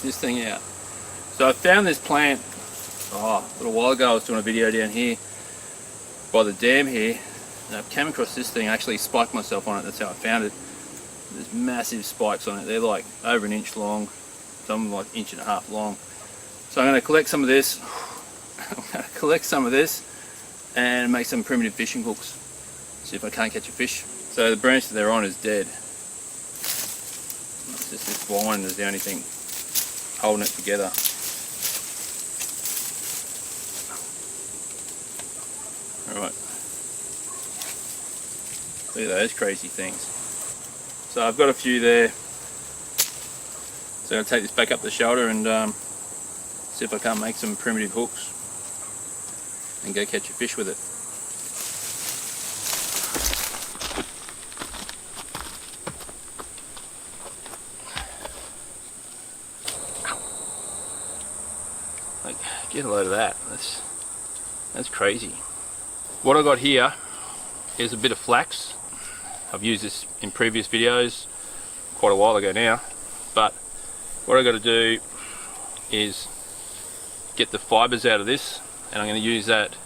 this thing out. So I found this plant a little while ago. I was doing a video down here by the dam here, and I came across this thing. I actually spiked myself on it. That's how I found it. There's massive spikes on it. They're like over an inch long, some like inch and a half long. So I'm going to collect some of this. I'm going to collect some of this and make some primitive fishing hooks. See if I can't catch a fish. So the branch that they're on is dead. It's just this vine is the only thing holding it together. Alright. Look at those crazy things. So I've got a few there. So I'll take this back up the shoulder and see if I can't make some primitive hooks and go catch a fish with it. Like, get a load of that. That's crazy. What I got here is a bit of flax. I've used this in previous videos quite a while ago now, but what I got to do is get the fibers out of this, and I'm going to use that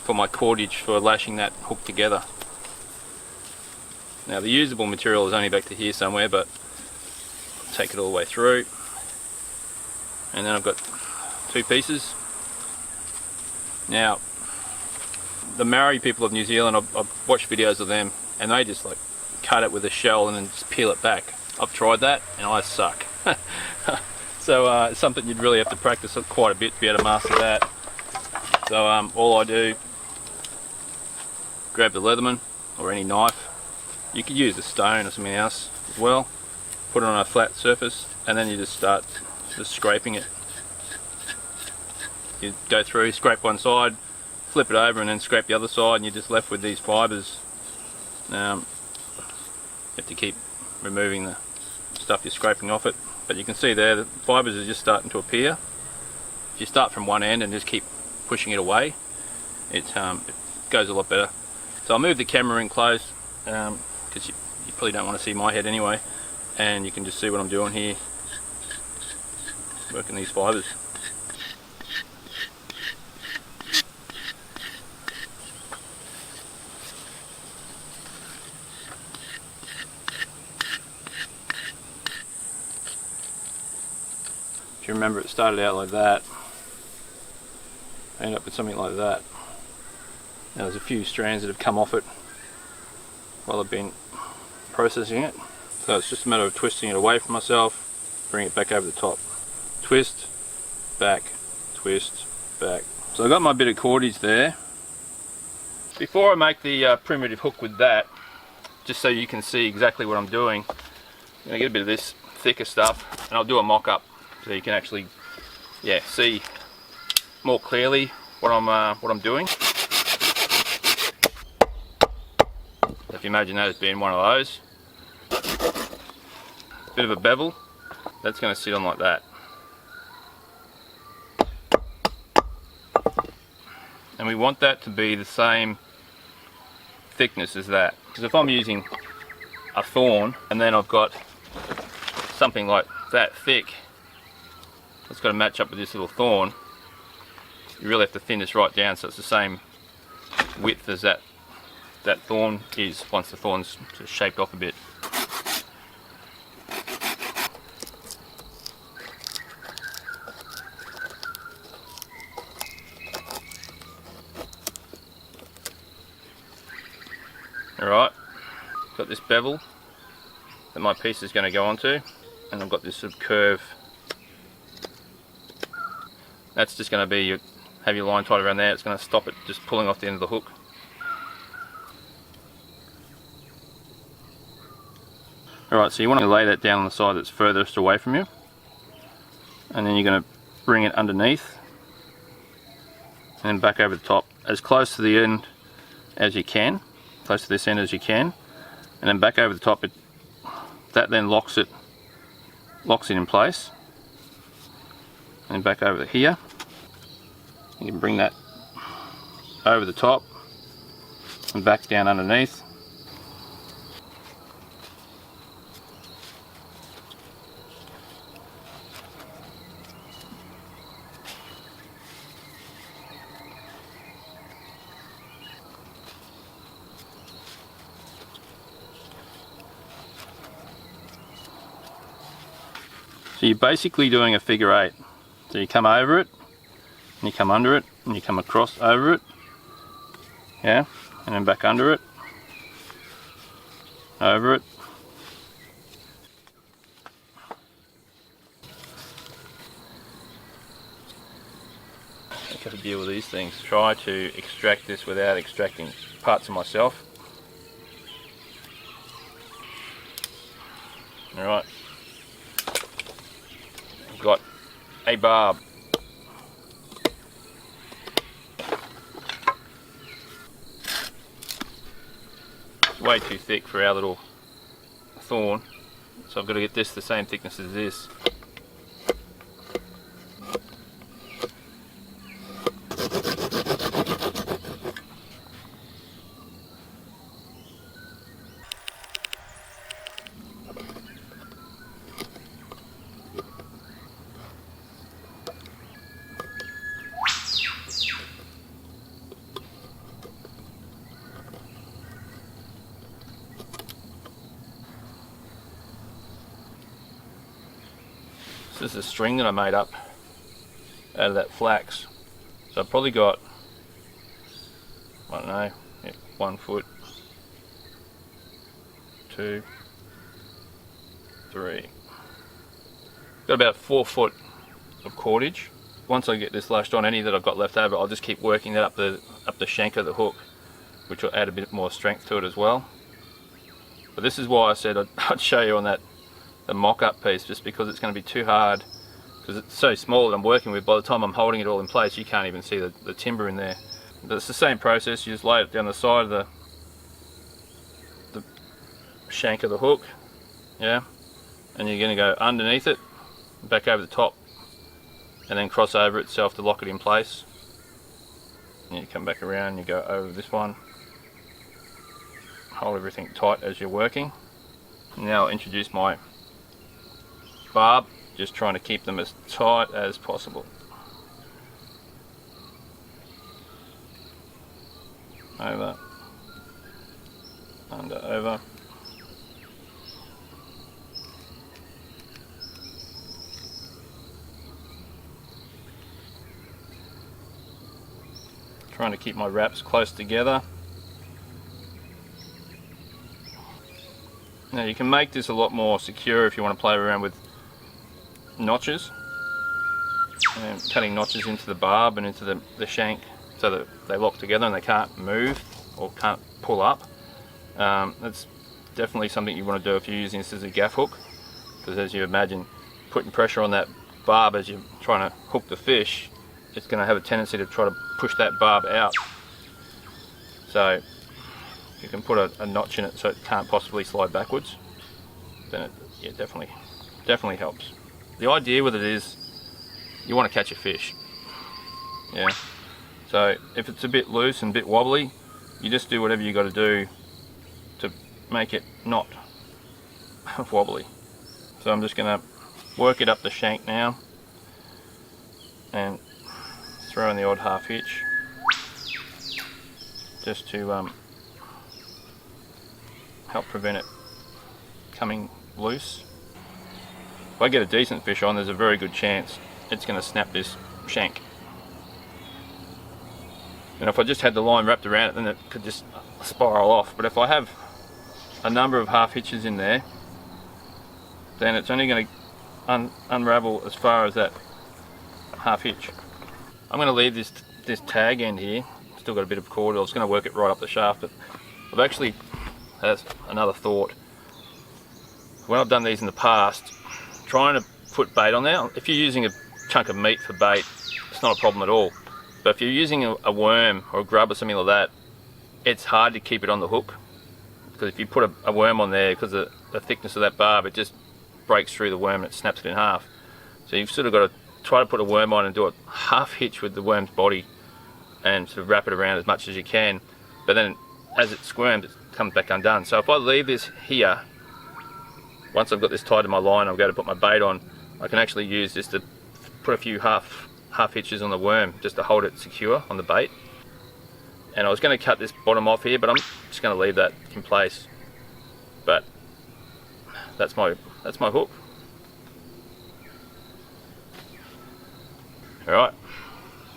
for my cordage for lashing that hook together. Now the usable material is only back to here somewhere, but I'll take it all the way through, and then I've got two pieces. Now the Maori people of New Zealand, I've watched videos of them, and they just like cut it with a shell and then just peel it back. I've tried that and I suck. So it's something you'd really have to practice quite a bit to be able to master that. So all I do, grab the Leatherman or any knife. You could use a stone or something else as well. Put it on a flat surface, and then you just start scraping it. You go through, scrape one side, flip it over, and then scrape the other side, and you're just left with these fibres. You have to keep removing the stuff you're scraping off it, but you can see there the fibres are just starting to appear. If you start from one end and just keep pushing it away, it goes a lot better. So I'll move the camera in close, because you probably don't want to see my head anyway, and you can just see what I'm doing here, working these fibres. If you remember, it started out like that. I ended up with something like that. Now there's a few strands that have come off it while I've been processing it. So it's just a matter of twisting it away from myself, bring it back over the top. Twist, back, twist, back. So I've got my bit of cordage there. Before I make the primitive hook with that, just so you can see exactly what I'm doing, I'm going to get a bit of this thicker stuff, and I'll do a mock-up so you can actually, see more clearly what I'm doing. If you imagine that as being one of those, bit of a bevel, that's going to sit on like that. And we want that to be the same thickness as that. Because if I'm using a thorn and then I've got something like that thick, it's got to match up with this little thorn, you really have to thin this right down so it's the same width as that thorn is once the thorn's sort of shaped off a bit. Alright, got this bevel that my piece is going to go onto, and I've got this sort of curve. That's just going to be, have your line tied around there, it's going to stop it just pulling off the end of the hook. Alright, so you want to lay that down on the side that's furthest away from you, and then you're going to bring it underneath and then back over the top as close to the end as you can, close to this end as you can, and then back over the top. That then locks it in place, and back over here. You can bring that over the top and back down underneath. So you're basically doing a figure 8. So you come over it, and you come under it, and you come across over it, yeah, and then back under it, over it. I have to deal with these things. Try to extract this without extracting parts of myself. Alright, I've got a barb. It's way too thick for our little thorn, so I've got to get this the same thickness as this. This is a string that I made up out of that flax. So I've probably got, I don't know, 1 foot, 2, 3. Got about 4 foot of cordage. Once I get this lashed on, any that I've got left over, I'll just keep working that up the shank of the hook, which will add a bit more strength to it as well. But this is why I said I'd show you on the mock-up piece, just because it's going to be too hard, because it's so small that I'm working with. By the time I'm holding it all in place, you can't even see the timber in there. But it's the same process. You just lay it down the side of the shank of the hook, yeah, and you're going to go underneath it, back over the top, and then cross over itself to lock it in place. And you come back around, you go over this one, hold everything tight as you're working. Now I'll introduce my barb, just trying to keep them as tight as possible. Over, under, over. Trying to keep my wraps close together. Now you can make this a lot more secure if you want to play around with notches, and cutting notches into the barb and into the shank so that they lock together and they can't move or can't pull up. That's definitely something you want to do if you're using this as a gaff hook, because as you imagine, putting pressure on that barb as you're trying to hook the fish, it's going to have a tendency to try to push that barb out. So you can put a notch in it so it can't possibly slide backwards, then it definitely helps. The idea with it is you want to catch a fish, yeah. So if it's a bit loose and a bit wobbly, you just do whatever you got to do to make it not wobbly. So I'm just going to work it up the shank now and throw in the odd half hitch just to help prevent it coming loose. If I get a decent fish on, there's a very good chance it's going to snap this shank. And if I just had the line wrapped around it, then it could just spiral off. But if I have a number of half hitches in there, then it's only going to unravel as far as that half hitch. I'm going to leave this tag end here. Still got a bit of cord. I was going to work it right up the shaft, but I've actually, that's another thought. When I've done these in the past, trying to put bait on there, if you're using a chunk of meat for bait, it's not a problem at all. But if you're using a worm or a grub or something like that, it's hard to keep it on the hook, because if you put a worm on there, because of the thickness of that barb, it just breaks through the worm and it snaps it in half. So you've sort of got to try to put a worm on and do a half hitch with the worm's body and sort of wrap it around as much as you can, but then as it squirms, it comes back undone. So if I leave this here, once I've got this tied to my line, I'll go to put my bait on, I can actually use this to put a few half hitches on the worm just to hold it secure on the bait. And I was going to cut this bottom off here, but I'm just going to leave that in place. But that's my hook. Alright,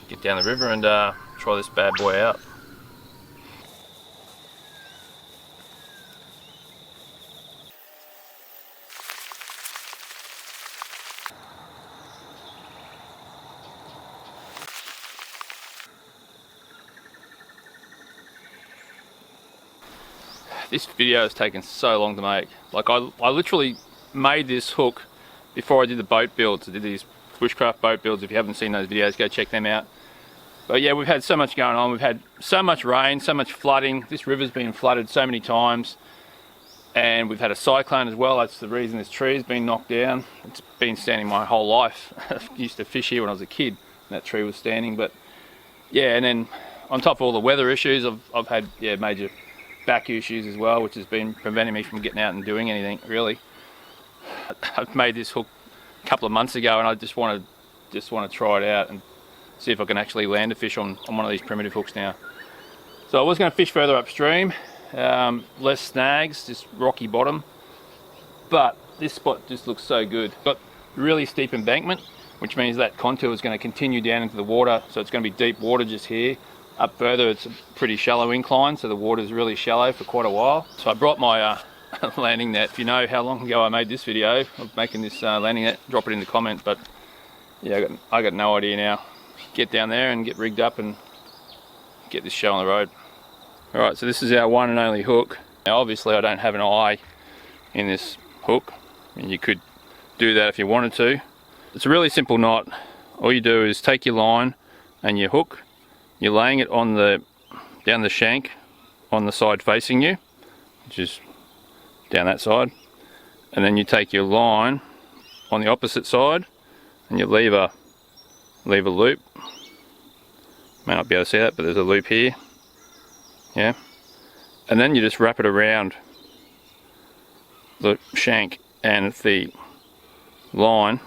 get down the river and try this bad boy out. This video has taken so long to make. Like I literally made this hook before I did the boat builds. I did these Bushcraft boat builds. If you haven't seen those videos, go check them out. But yeah, we've had so much going on. We've had so much rain, so much flooding. This river's been flooded so many times. And we've had a cyclone as well. That's the reason this tree has been knocked down. It's been standing my whole life. I used to fish here when I was a kid. That tree was standing. But yeah, and then on top of all the weather issues, I've had major back issues as well, which has been preventing me from getting out and doing anything really. I've made this hook a couple of months ago, and I just want to try it out and see if I can actually land a fish on one of these primitive hooks now. So I was going to fish further upstream, less snags, just rocky bottom, but this spot just looks so good. Got really steep embankment, which means that contour is going to continue down into the water, so it's going to be deep water just here. Up further it's a pretty shallow incline, so the water is really shallow for quite a while. So I brought my landing net. If you know how long ago I made this video of making this landing net, drop it in the comments. But yeah, I got no idea now. Get down there and get rigged up and get this show on the road. Alright, so this is our one and only hook. Now obviously I don't have an eye in this hook, and you could do that if you wanted to. It's a really simple knot. All you do is take your line and your hook. You're laying it on down the shank on the side facing you, which is down that side, and then you take your line on the opposite side and you leave a loop. May not be able to see that, but there's a loop here. Yeah, and then you just wrap it around the shank and the line.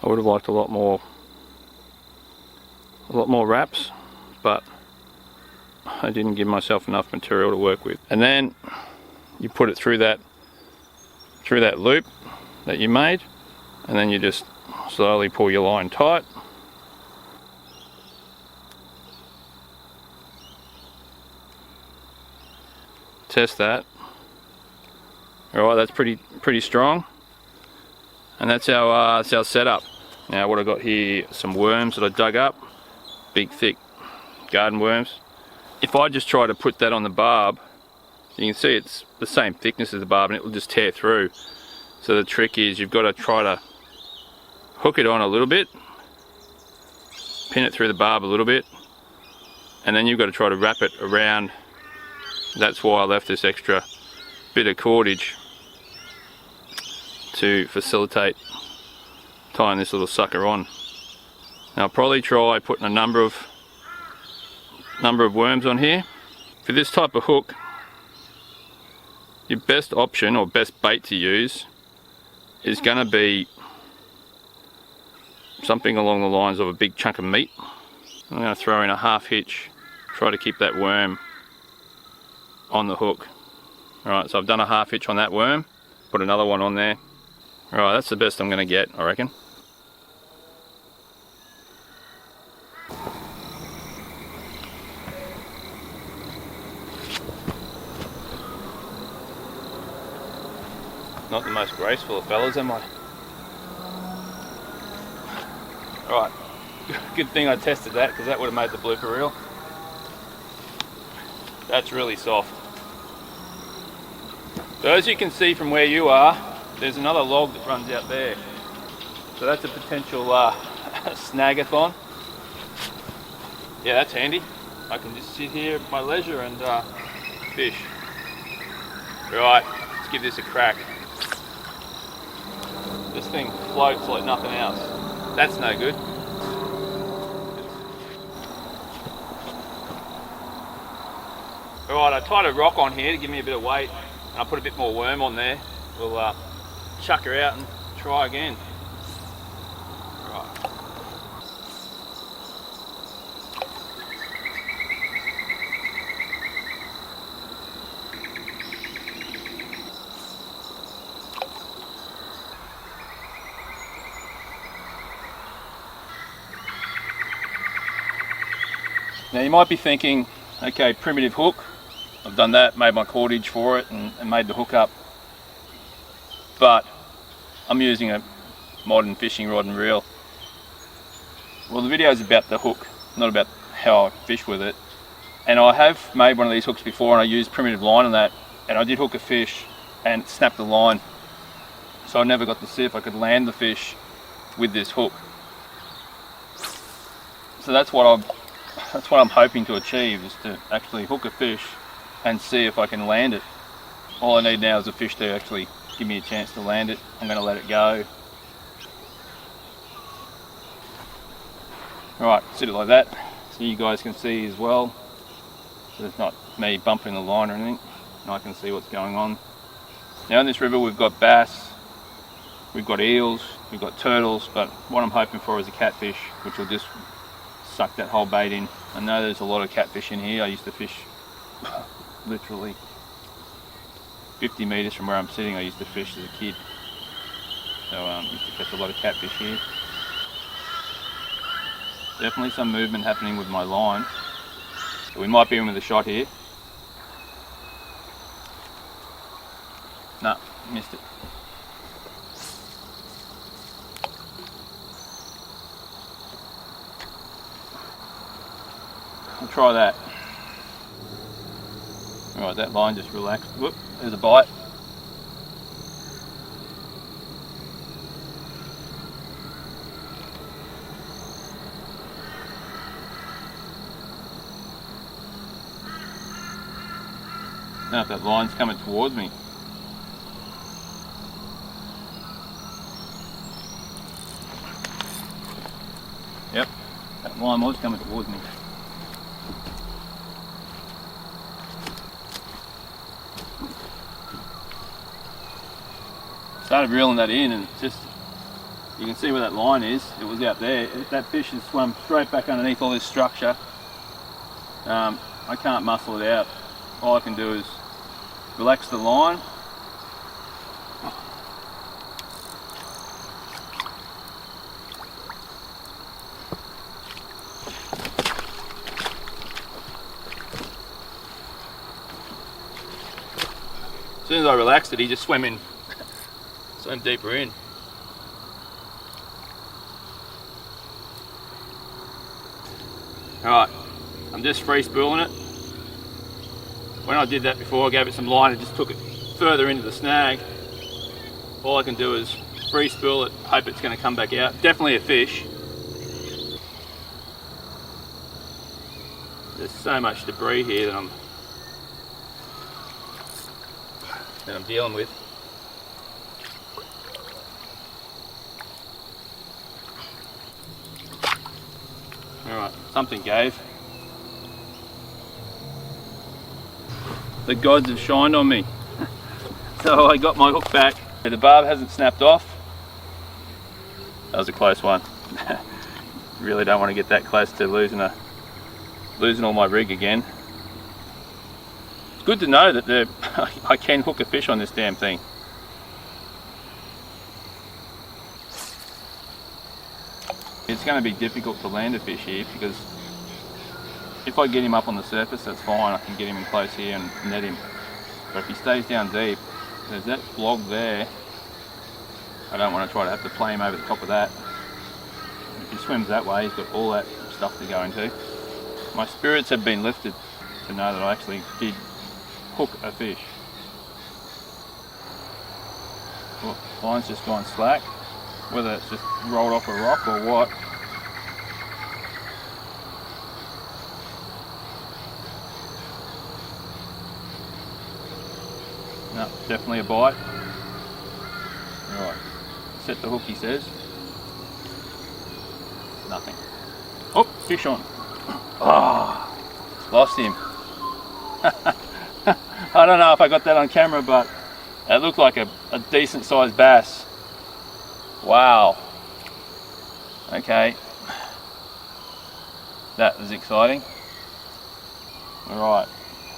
I would have liked a lot more wraps, but I didn't give myself enough material to work with. And then you put it through that loop that you made, and then you just slowly pull your line tight. Test that. Alright, that's pretty strong. And that's our setup. Now what I got here, some worms that I dug up, big thick garden worms. If I just try to put that on the barb, you can see it's the same thickness as the barb and it will just tear through. So the trick is you've got to try to hook it on a little bit, pin it through the barb a little bit, and then you've got to try to wrap it around. That's why I left this extra bit of cordage to facilitate tying this little sucker on. Now I'll probably try putting a number of worms on here. For this type of hook, your best option or best bait to use is going to be something along the lines of a big chunk of meat. I'm going to throw in a half hitch, try to keep that worm on the hook. Alright, so I've done a half hitch on that worm, put another one on there. Alright, that's the best I'm going to get, I reckon. Not the most graceful of fellas, am I? Alright, good thing I tested that, because that would have made the blooper reel. That's really soft. So as you can see from where you are, there's another log that runs out there. So that's a potential snagathon. Yeah, that's handy. I can just sit here at my leisure and fish. Right, let's give this a crack. This thing floats like nothing else. That's no good. Alright, I tied a rock on here to give me a bit of weight, and I put a bit more worm on there. We'll chuck her out and try again. Right. Now you might be thinking, okay, primitive hook, I've done that, made my cordage for it and made the hook up, but I'm using a modern fishing rod and reel. Well, the video is about the hook, not about how I fish with it. And I have made one of these hooks before and I used primitive line on that, and I did hook a fish and it snapped the line. So I never got to see if I could land the fish with this hook. So that's what I'm hoping to achieve, is to actually hook a fish and see if I can land it. All I need now is a fish to actually give me a chance to land it. I'm going to let it go. Alright, sit it like that so you guys can see as well. So it's not me bumping the line or anything, and I can see what's going on. Now in this river we've got bass, we've got eels, we've got turtles, but what I'm hoping for is a catfish, which will just suck that whole bait in. I know there's a lot of catfish in here. I used to fish literally 50 metres from where I'm sitting. I used to fish as a kid, so I used to catch a lot of catfish here. Definitely some movement happening with my line. So we might be in with a shot here. No, missed it. I'll try that. Alright, that line just relaxed. Whoop, there's a bite. Now if that line's coming towards me. Yep, that line was coming towards me. Started reeling that in, and it's just, you can see where that line is. It was out there. That fish has swum straight back underneath all this structure. I can't muscle it out. All I can do is relax the line. As soon as I relaxed it, he just swam deeper in. Alright, I'm just free spooling it. When I did that before, I gave it some line and just took it further into the snag. All I can do is free spool it, hope it's going to come back out. Definitely a fish. There's so much debris here that I'm dealing with. Alright, something gave. The gods have shined on me. So I got my hook back. The barb hasn't snapped off. That was a close one. Really don't want to get that close to losing all my rig again. It's good to know that I can hook a fish on this damn thing. It's going to be difficult to land a fish here, because if I get him up on the surface, that's fine. I can get him in close here and net him. But if he stays down deep, there's that blog there. I don't want to try to have to play him over the top of that. If he swims that way, he's got all that stuff to go into. My spirits have been lifted to know that I actually did hook a fish. Well, line's just gone slack. Whether it's just rolled off a rock or what. No, definitely a bite. Right, set the hook, he says. Nothing. Oh, fish on. Ah, oh, lost him. I don't know if I got that on camera, but it looked like a decent sized bass. Wow. Okay. That was exciting. Alright.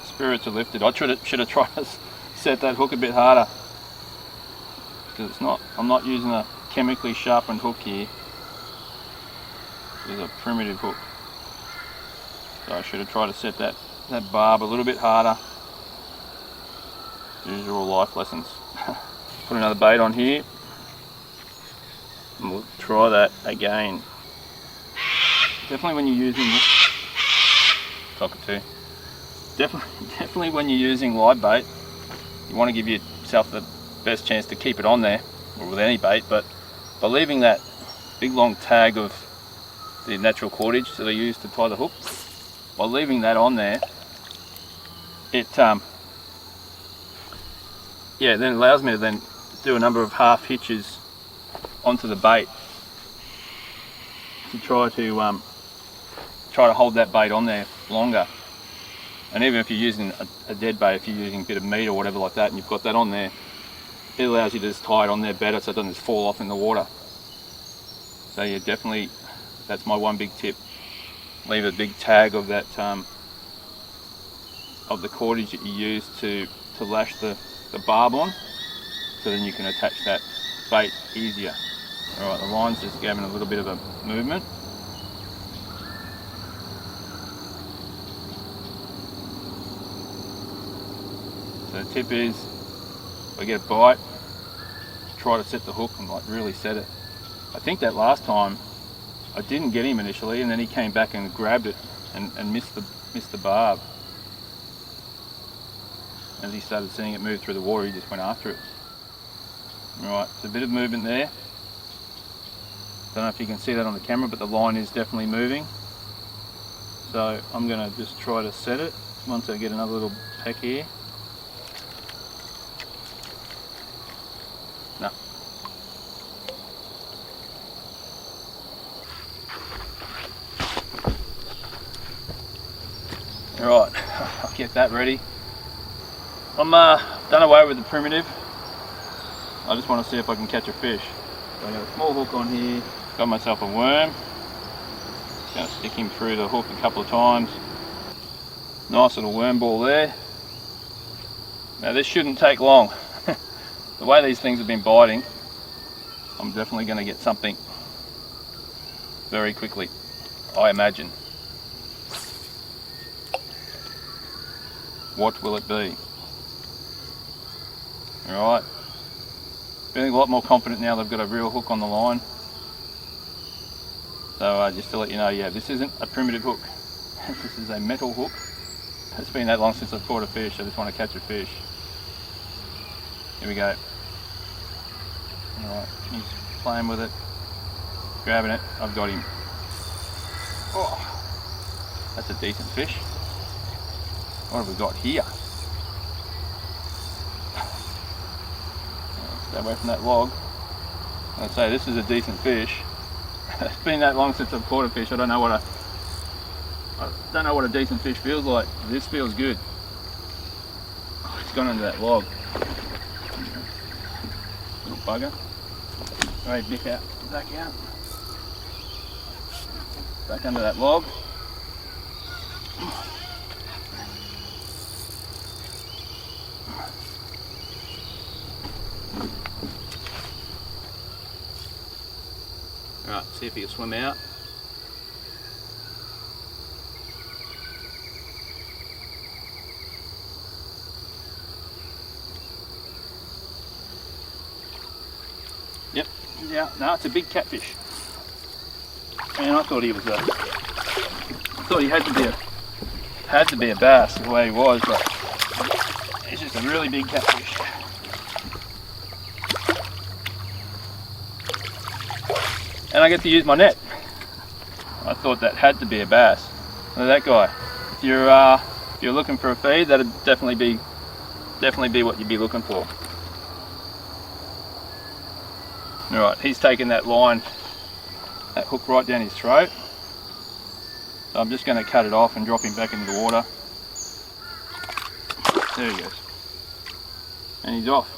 Spirits are lifted. I should have tried to set that hook a bit harder. Because I'm not using a chemically sharpened hook here. This is a primitive hook. So I should have tried to set that barb a little bit harder. Usual life lessons. Put another bait on here. And we'll try that again. Definitely when you're using cockatoo. Definitely when you're using live bait, you want to give yourself the best chance to keep it on there, or with any bait, but by leaving that big long tag of the natural cordage that I use to tie the hook, by leaving that on there, it then allows me to then do a number of half hitches onto the bait to try to hold that bait on there longer. And even if you're using a dead bait, if you're using a bit of meat or whatever like that, and you've got that on there, it allows you to just tie it on there better so it doesn't just fall off in the water. So yeah, definitely, that's my one big tip. Leave a big tag of that of the cordage that you use to lash the barb on, so then you can attach that bait easier. Alright, the line's just giving a little bit of a movement. So the tip is, if I get a bite, try to set the hook and like really set it. I think that last time I didn't get him initially, and then he came back and grabbed it and missed the barb. As he started seeing it move through the water, he just went after it. Right, there's a bit of movement there. Don't know if you can see that on the camera, but the line is definitely moving. So I'm going to just try to set it once I get another little peck here. No. Right, I'll get that ready. I'm done away with the primitive. I just want to see if I can catch a fish. So I got a small hook on here, got myself a worm. Just going to stick him through the hook a couple of times. Nice little worm ball there. Now this shouldn't take long. The way these things have been biting, I'm definitely going to get something very quickly, I imagine. What will it be? Alright, feeling a lot more confident now they've got a real hook on the line. So just to let you know, yeah, this isn't a primitive hook. This is a metal hook. It's been that long since I've caught a fish, I just want to catch a fish. Here we go. Alright, he's playing with it, grabbing it, I've got him. Oh, that's a decent fish. What have we got here? Stay away from that log. I'd say this is a decent fish. It's been that long since I've caught a fish. I don't know what a decent fish feels like. This feels good. Oh, it's gone under that log. Little bugger. Alright, back out. Back under that log. Alright, see if he can swim out. Yep, he's out. No, it's a big catfish. Man, I thought he was he had to be a bass the way he was, but it's just a really big catfish. And I get to use my net. I thought that had to be a bass. Look at that guy. If you're looking for a feed, that'd definitely be what you'd be looking for. All right, he's taken that line, that hook right down his throat. So I'm just going to cut it off and drop him back into the water. There he goes. And he's off.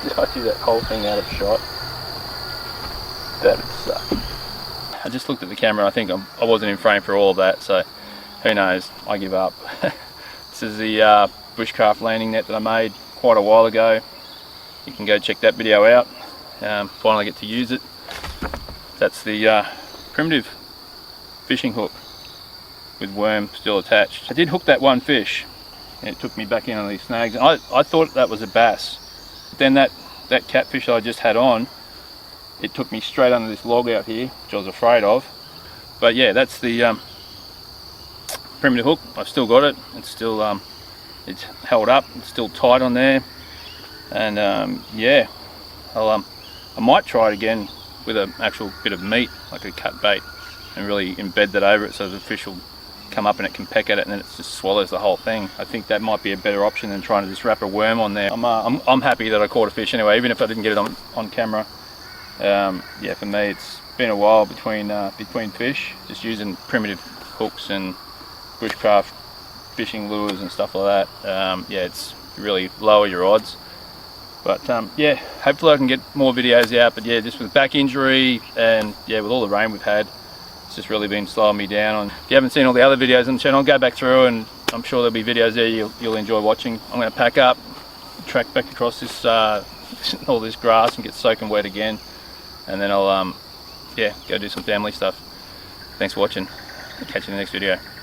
Did I see that whole thing out of shot? That'd suck. I just looked at the camera. I think I wasn't in frame for all of that, so who knows? I give up. This is the Bushcraft landing net that I made quite a while ago. You can go check that video out. Finally get to use it. That's the primitive fishing hook with worm still attached. I did hook that one fish and it took me back in on these snags. And I thought that was a bass. But then that catfish that I just had on, it took me straight under this log out here, which I was afraid of. But yeah, that's the primitive hook. I've still got it. It's still it's held up. It's still tight on there. And yeah, I might try it again with an actual bit of meat, like a cut bait, and really embed that over it so the fish will come up and it can peck at it and then it just swallows the whole thing. I think that might be a better option than trying to just wrap a worm on there. I'm happy that I caught a fish anyway, even if I didn't get it on camera. Yeah, for me it's been a while between fish, just using primitive hooks and bushcraft fishing lures and stuff like that. Yeah, it's really lower your odds. But yeah, hopefully I can get more videos out. But yeah, just with back injury and yeah, with all the rain we've had, it's just really been slowing me down. If you haven't seen all the other videos on the channel, go back through and I'm sure there'll be videos there you'll enjoy watching. I'm going to pack up, track back across this all this grass and get soaking wet again, and then I'll yeah, go do some family stuff. Thanks for watching. I'll catch you in the next video.